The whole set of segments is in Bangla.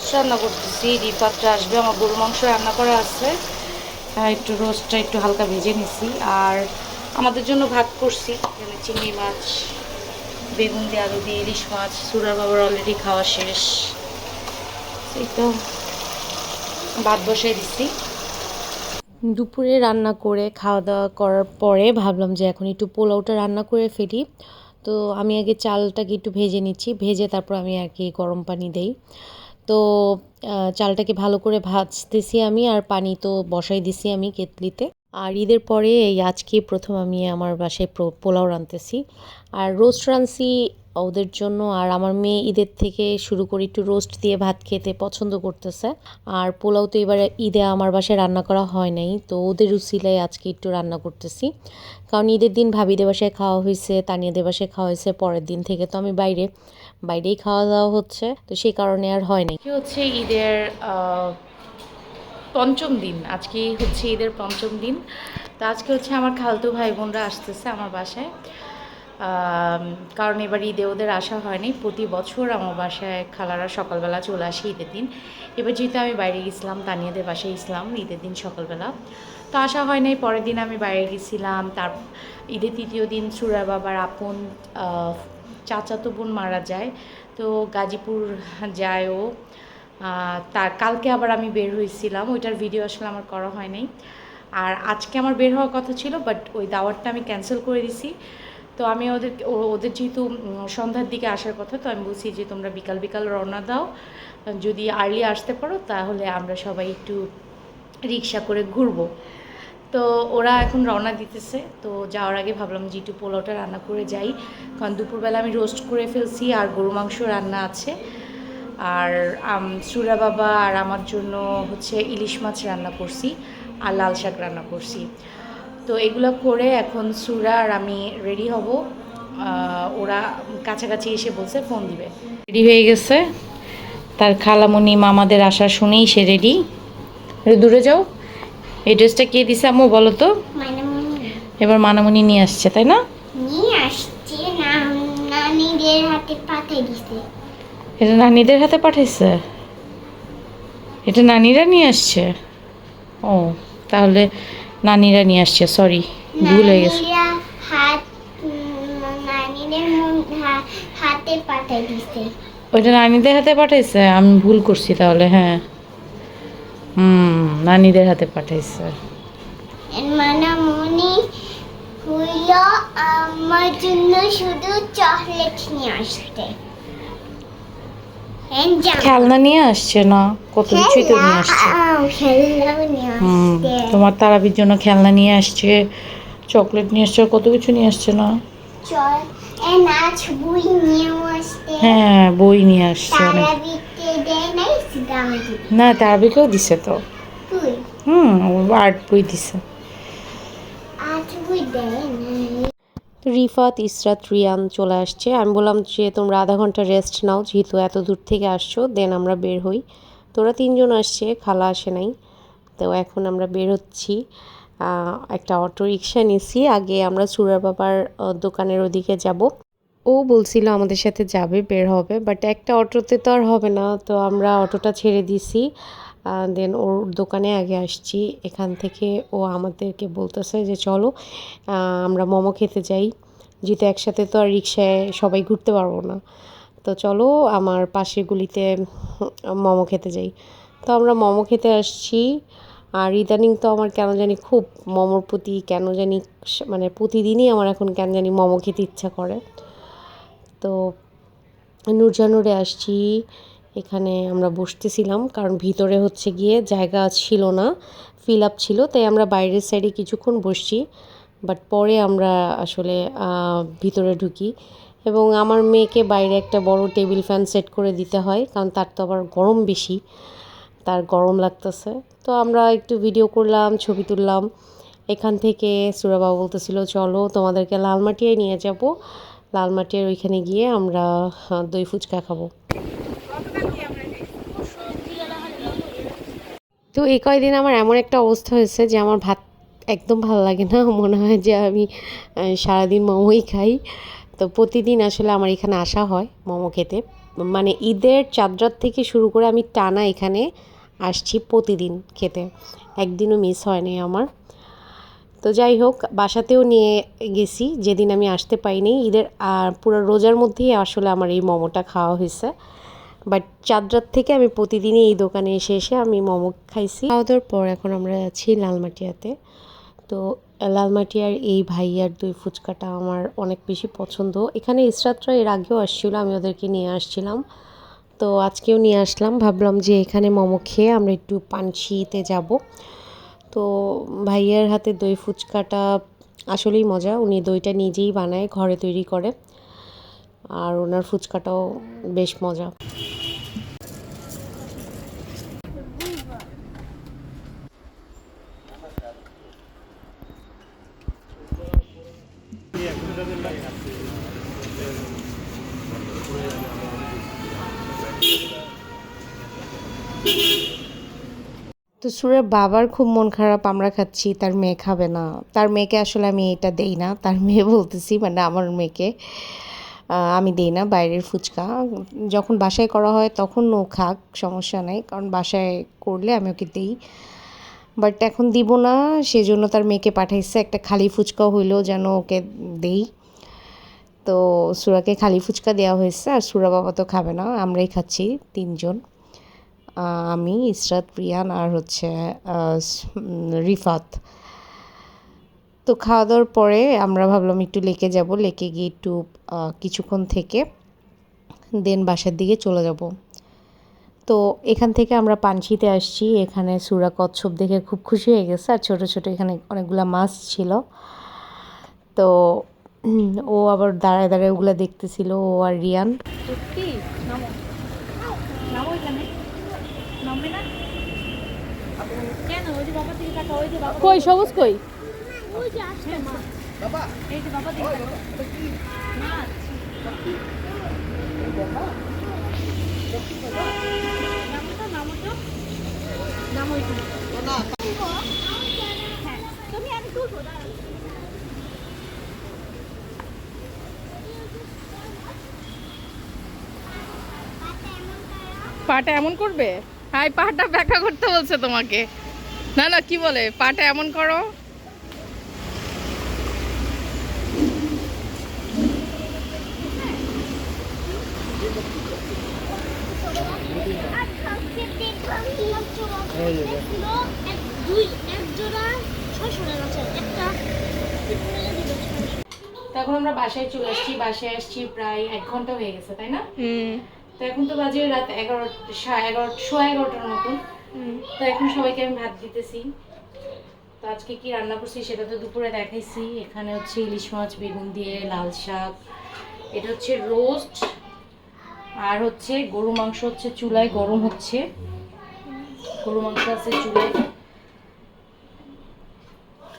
রোস্ট রান্না করতেছি। রিফাতটা আসবে, আমার গরু মাংস রান্না করা আছে, একটু রোস্টটা একটু হালকা ভেজে নিছি। আর আমাদের জন্য ভাত করছি, এখানে চিংড়ি মাছ, বেগুন দিয়ে আলু দিয়ে, ইলিশ মাছ। সুরার বাবার অলরেডি খাওয়া শেষ, এই তো ভাত বসাই দিছি। দুপুরে রান্না করে খাওয়া দাওয়া করার পরে ভাবলাম যে এখন একটু পোলাওটা রান্না করে ফেলি। তো আমি আগে চালটাকে একটু ভেজে নিচ্ছি, ভেজে তারপর আমি আর কি গরম পানি দেই। তো চালটাকে ভালো করে ভাজতেছি আমি, আর পানি তো বসাই দিছি আমি কেতলিতে। আর ঈদের পরে এই আজকে প্রথম আমি আমার বাসায় পোলাও রাঁধতেছি। আর রোস্ট রাঁধছি ওদের জন্য। আর আমার মেয়ে ঈদের থেকে শুরু করে একটু রোস্ট দিয়ে ভাত খেতে পছন্দ করতেছে। আর পোলাও তো এবারে ঈদে আমার বাসায় রান্না করা হয় নাই, তো ওদের উছিলায় আজকে একটু রান্না করতেছি। কারণ ঈদের দিন ভাবিদের বাসায় খাওয়া হয়েছে, তানিয়াদের বাসায় খাওয়া হয়েছে, পরের দিন থেকে তো আমি বাইরেই খাওয়া দাওয়া হচ্ছে, তো সেই কারণে আর হয় নাই। কি হচ্ছে ঈদের পঞ্চম দিন, আজকেই হচ্ছে ঈদের পঞ্চম দিন। তো আজকে হচ্ছে আমার খালতো ভাই বোনরা আসতেছে আমার বাসায়। কারণ এবার ঈদে ওদের আসা হয়নি। প্রতি বছর আমার বাসায় খালারা সকালবেলা চলে আসে ঈদের দিন। এবার যেহেতু আমি বাইরে গেছিলাম, তানিয়াদের বাসায় গেছিলাম ঈদের দিন সকালবেলা, তো আসা হয় নাই। পরের দিন আমি বাইরে গেছিলাম। তার ঈদের তৃতীয় দিন সুরা বাবার আপন চাচাতো বোন মারা যায়, তো গাজীপুর যায় ও। তার কালকে আবার আমি বের হয়েছিলাম, ওইটার ভিডিও আসলে আমার করা হয় নাই। আর আজকে আমার বের হওয়ার কথা ছিল, বাট ওই দাওয়াতটা আমি ক্যান্সেল করে দিছি। তো আমি ওদের যেহেতু সন্ধ্যার দিকে আসার কথা, তো আমি বলছি যে তোমরা বিকাল বিকাল রওনা দাও, যদি আর্লি আসতে পারো তাহলে আমরা সবাই একটু রিক্সা করে ঘুরবো। তো ওরা এখন রওনা দিতেছে। তো যাওয়ার আগে ভাবলাম যে একটু পোলাওটা রান্না করে যাই, কারণ দুপুরবেলা আমি রোস্ট করে ফেলছি আর গরু মাংস রান্না আছে। আর সুরা বাবা আর আমার জন্য হচ্ছে ইলিশ মাছ রান্না করছি আর লাল শাক রান্না করছি। তো এগুলো করে এখন সুরা আর আমি রেডি হব। ওরা কাছাকাছি এসে বলছে ফোন দিবে। রেডি হয়ে গেছে, তার খালামণি মামাদের আসা শুনেই সে রেডি। দূরে যাও। এই ড্রেসটা কে দিছে আম্মু বলো তো? এবার মানামণি নিয়ে আসছে, তাই না? নিয়ে আসছে না, নানিদের হাতে পাঠিয়ে দিছে। এটা নানিদের হাতে পাঠাইছে? এটা নানিরা নিয়ে আসছে? ও, তাহলে নানিরা নিয়ে আসছে, সরি ভুল হয়ে গেছে। নানিদের হাতে পাঠিয়ে দিছে। ওইটা নানিদের হাতে পাঠাইছে, আমি ভুল করছি তাহলে। হ্যাঁ, নানিদের হাতে পাঠাইছে। মানামণি হইলো আমার জন্য শুধু চকলেট নিয়ে আসতে, খেলনা নিয়ে আসছে না, কত কিছুই তো নিয়ে আসছে। তোমার তারাবির জন্য খেলনা নিয়ে আসছে, চকলেট নিয়ে আসছে, কত কিছু নিয়ে আসছে না? হ্যাঁ, বই নিয়ে আসছে অনেক। না, তারাবিকেও দিছে তো। আর্ট বই দিছে। তো রিফাত, ইসরাত, রিয়ান চলে আসছে। আমি বললাম যে তোমরা আধা ঘন্টা রেস্ট নাও, যেহেতু এত দূর থেকে আসছো, দেন আমরা বের হই। তোরা তিনজন আসছে, খালা আসে নাই। তো এখন আমরা বের হচ্ছি। একটা অটো রিক্সা নিছি, আগে আমরা সুরার বাবার দোকানের ওদিকে যাব। ও বলছিল আমাদের সাথে যাবে, বের হবে, বাট একটা অটোতে তো আর হবে না, তো আমরা অটোটা ছেড়ে দিছি। দেন ওর দোকানে আগে আসছি। এখান থেকে ও আমাদেরকে বলতেছে যে চলো আমরা মোমো খেতে যাই, যেহেতু একসাথে তো আর রিক্সায় সবাই ঘুরতে পারবো না। তো চলো আমার পাশের গুলিতে মোমো খেতে যাই। তো আমরা মোমো খেতে আসছি। আর ইদানিং তো আমার কেন জানি খুব মোমোর প্রতি কেন জানি, মানে প্রতিদিনই আমার এখন কেন জানি মোমো খেতে ইচ্ছা করে। তো নূরজানুরে আসছি। এখানে আমরা বসতেছিলাম, কারণ ভিতরে হচ্ছে গিয়ে জায়গা ছিল না, ফিল আপ ছিল, তাই আমরা বাইরের সাইডে কিছুক্ষণ বসছি। বাট পরে আমরা আসলে ভিতরে ঢুকি, এবং আমার মেয়েকে বাইরে একটা বড় টেবিল ফ্যান সেট করে দিতে হয়, কারণ তার তো আবার গরম বেশি, তার গরম লাগতেছে। তো আমরা একটু ভিডিও করলাম, ছবি তুললাম। এখান থেকে সুরাবাবু বলতেছিল চলো তোমাদেরকে লালমাটিয়ায় নিয়ে যাব, লালমাটিয়ার ওইখানে গিয়ে আমরা দই ফুচকা খাবো। তো এই কয়দিন আমার এমন একটা অবস্থা হয়েছে যে আমার ভাত একদম ভালো লাগে না, মনে হয় যে আমি সারাদিন মোমোই খাই। তো প্রতিদিন আসলে আমার এখানে আসা হয় মোমো খেতে। মানে ঈদের চাঁদ রাত থেকে শুরু করে আমি টানা এখানে আসছি প্রতিদিন খেতে, একদিনও মিস হয়নি আমার। তো যাই হোক, বাসাতেও নিয়ে গেছি যেদিন আমি আসতে পাইনি ঈদের, আর পুরো রোজার মধ্যেই আসলে আমার এই মোমোটা খাওয়া হয়েছে। বাট চাঁদ রাত থেকে আমি প্রতিদিনই এই দোকানে এসে এসে আমি মোমো খাইছি। খাওয়া দাওয়ার পর এখন আমরা যাচ্ছি লালমাটিয়াতে। তো লালমাটিয়ার এই ভাইয়ার দই ফুচকাটা আমার অনেক বেশি পছন্দ। এখানে ইসরাতরা এর আগেও আসছিল, আমি ওদেরকে নিয়ে আসছিলাম, তো আজকেও নিয়ে আসলাম। ভাবলাম যে এখানে মোমো খেয়ে আমরা একটু পানশিতে যাব। তো ভাইয়ার হাতে দই ফুচকাটা আসলেই মজা, উনি দইটা নিজেই বানায়, ঘরে তৈরি করে, আর ওনার ফুচকাটাও বেশ মজা। তো সুরের বাবার খুব মন খারাপ, আমরা খাচ্ছি, তার মেয়ে খাবে না। তার মেয়েকে আসলে আমি এটা দেই না, তার মেয়ে বলতেছি, মানে আমার মেয়েকে আমি দেই না বাইরের ফুচকা। যখন বাসায় করা হয় তখন ও খাক, সমস্যা নেই, কারণ বাসায় করলে আমি ওকে দিই। বাট এখন দিব না, সেজন্য তার মেয়েকে পাঠাইছে একটা খালি ফুচকা হইলেও যেন ওকে দেই। তো সুরাকে খালি ফুচকা দেওয়া হয়েছে, আর সুরা বাবা তো খাবে না, আমরাই খাচ্ছি তিনজন, আমি, ইসরাত, রিয়ান আর হচ্ছে রিফাত। তো খাওয়া দাওয়ার পরে আমরা ভাবলাম একটু লেকে যাব, লেকে গিয়ে একটু কিছুক্ষণ থেকে দেন বাসার দিকে চলে যাব। তো এখান থেকে আমরা পানশিতে আসছি। এখানে সুরা কচ্ছপ দেখে খুব খুশি হয়ে গেছে, আর ছোট ছোট এখানে অনেকগুলা মাছ ছিল। তো ও আবার দাঁড়ায় দাঁড়ায় ওগুলা দেখতেছিল, ও আর রিয়ান। কই সবুজ কই? পাটা এমন করবে? হাই, পাটা ব্যাখ্যা করতে বলছে তোমাকে। না না, কি বলে, পাটা এমন করো। তখন আমরা বাসায় চলে আসছি, বাসায় আসছি প্রায় 1 ঘন্টা হয়ে গেছে, তাই না? তো এখন তো বাজে রাত 11, 11:30 মতন। তো এখন সবাইকে আমি ভাত দিতেছি। তো আজকে কি রান্না করছি সেটা তো দুপুরে দেখাইছি। এখানে হচ্ছে ইলিশ মাছ বেগুন দিয়ে, লাল শাক, এটা হচ্ছে রোস্ট, আর হচ্ছে গরু মাংস হচ্ছে চুলায় গরম হচ্ছে, গরু মাংস আছে চুলায়।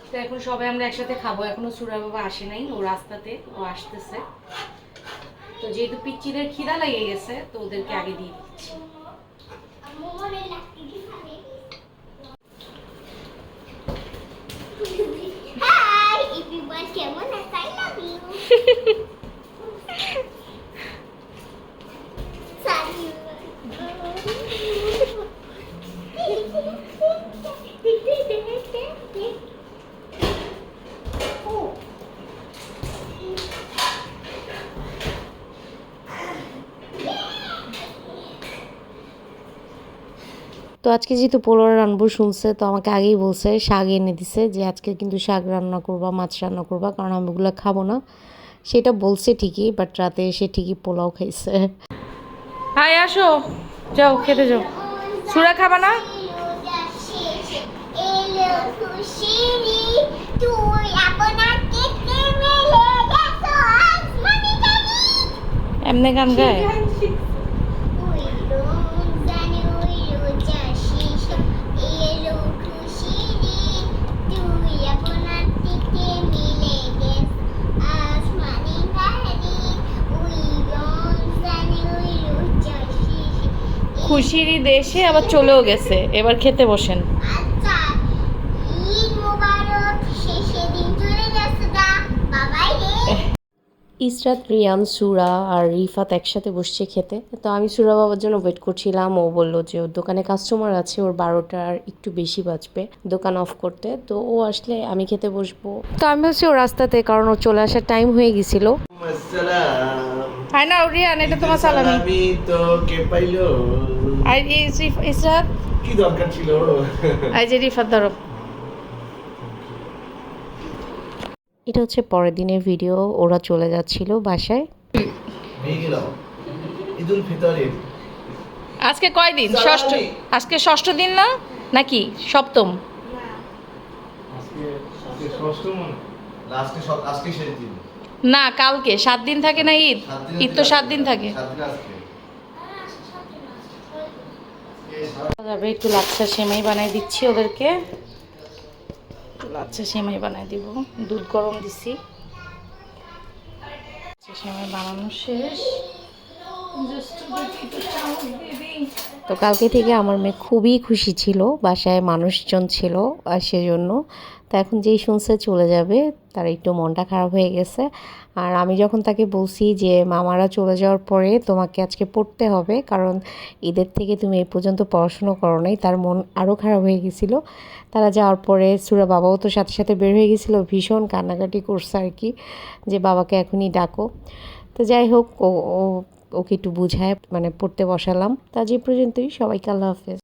তো এখন সবাই আমরা একসাথে খাবো। এখনো সুরা বাবা আসে নাই, ও রাস্তাতে, ও আসতেছে। তো যেহেতু পিচ্চিদের খিদা লেগে গেছে, তো ওদেরকে আগে দিয়ে দিচ্ছি। Hi, everyone. কেমন আছো? I love you. তো আজকে যেহেতু পোলাও রান্নাবো শুনছে, তো আমাকে আগেই বলছে, শাক এনে দিছে, যে আজকে কিন্তু শাক রান্না করবা, মাছ রান্না করবা, কারণ আমি ওগুলো খাবো না। সেটা বলছে ঠিকই, বাট রাতে এসে ঠিকই পোলাও খাইছে। হাই, আসো, যাও খেতে যাও। সুরা খাবা না? এলো খুশিরি তুই আপনার কেটে মেলে গেছো আসমানি জানি এমনি গান গায়? ওই জানি ওই রোজা শেষ এলো খুশিরি তুই আপনার কেটে মেলে গেছো আসমানি জানি ওই জানি ওই রোজা শেষ। খুশিরই দেশে আবার চলেও গেছে, এবার খেতে বসেন। আচ্ছা, ঈদ মোবারক, শেষে দিন চলে যাচ্ছে গা বাবাই রে। ইসরাত, রিয়ান, সুরা আর রিফাত একসাথে বসছে খেতে। তো আমি সুরা বাবার জন্য ওয়েট করছিলাম। ও বলল যে ওর দোকানে কাস্টমার আছে, ওর 12টার একটু বেশি বাজবে দোকান অফ করতে। তো ও আসলে আমি খেতে বসবো। তো আমি ভাবছি ও রাস্তাতে, কারণ ওর চলে আসার টাইম হয়ে গেছিল। হাই না রিয়ান, এটা তোমার সালামি। আমি তো কে পাইলো, আর ইসরাত, কি দরকার ছিল? এই যে রিফাত ধরো। এটা হচ্ছে পরের দিনের ভিডিও। ওরা চলে যাচ্ছিল বাসায়। হয়ে গেল ঈদুল ফিতরে। আজকে কয় দিন? ষষ্ঠ। আজকে ষষ্ঠ দিন না নাকি সপ্তম? আজকে আজকে ষষ্ঠ মনে, আজকে শেষ দিন। না, কালকে 7 দিন থাকে না ঈদ? ঈদ তো 7 দিন থাকে। 7 দিন আজকে। যাবে একটু লাচ্ছা সেমাই বানাই দিচ্ছি ওদেরকে। লাচ্ছা সেমাই বানাই দিব, দুধ গরম দিছি। লাচ্ছা সেমাই বানানো শেষ। Just একটু চামচ দিয়ে দিই। তো কালকে থেকে আমার মেয়ে খুবই খুশি ছিল, বাসায় মানুষজন ছিল আর সেজন্য। তো এখন যেই শুনছে চলে যাবে, তার একটু মনটা খারাপ হয়ে গেছে। আর আমি যখন তাকে বলছি যে মামারা চলে যাওয়ার পরে তোমাকে আজকে পড়তে হবে, কারণ ঈদের থেকে তুমি এই পর্যন্ত পড়াশুনো করো নাই, তার মন আরও খারাপ হয়ে গেছিলো। তারা যাওয়ার পরে সুরা বাবাও তো সাথে সাথে বের হয়ে গেছিলো, ভীষণ কান্নাকাটি করছে আর কি, যে বাবাকে এখনই ডাকো। তো যাই হোক, ওকে একটু বুঝায় মানে পড়তে বসালাম। তা যে পর্যন্তই, সবাইকে আল্লাহ হাফেজ।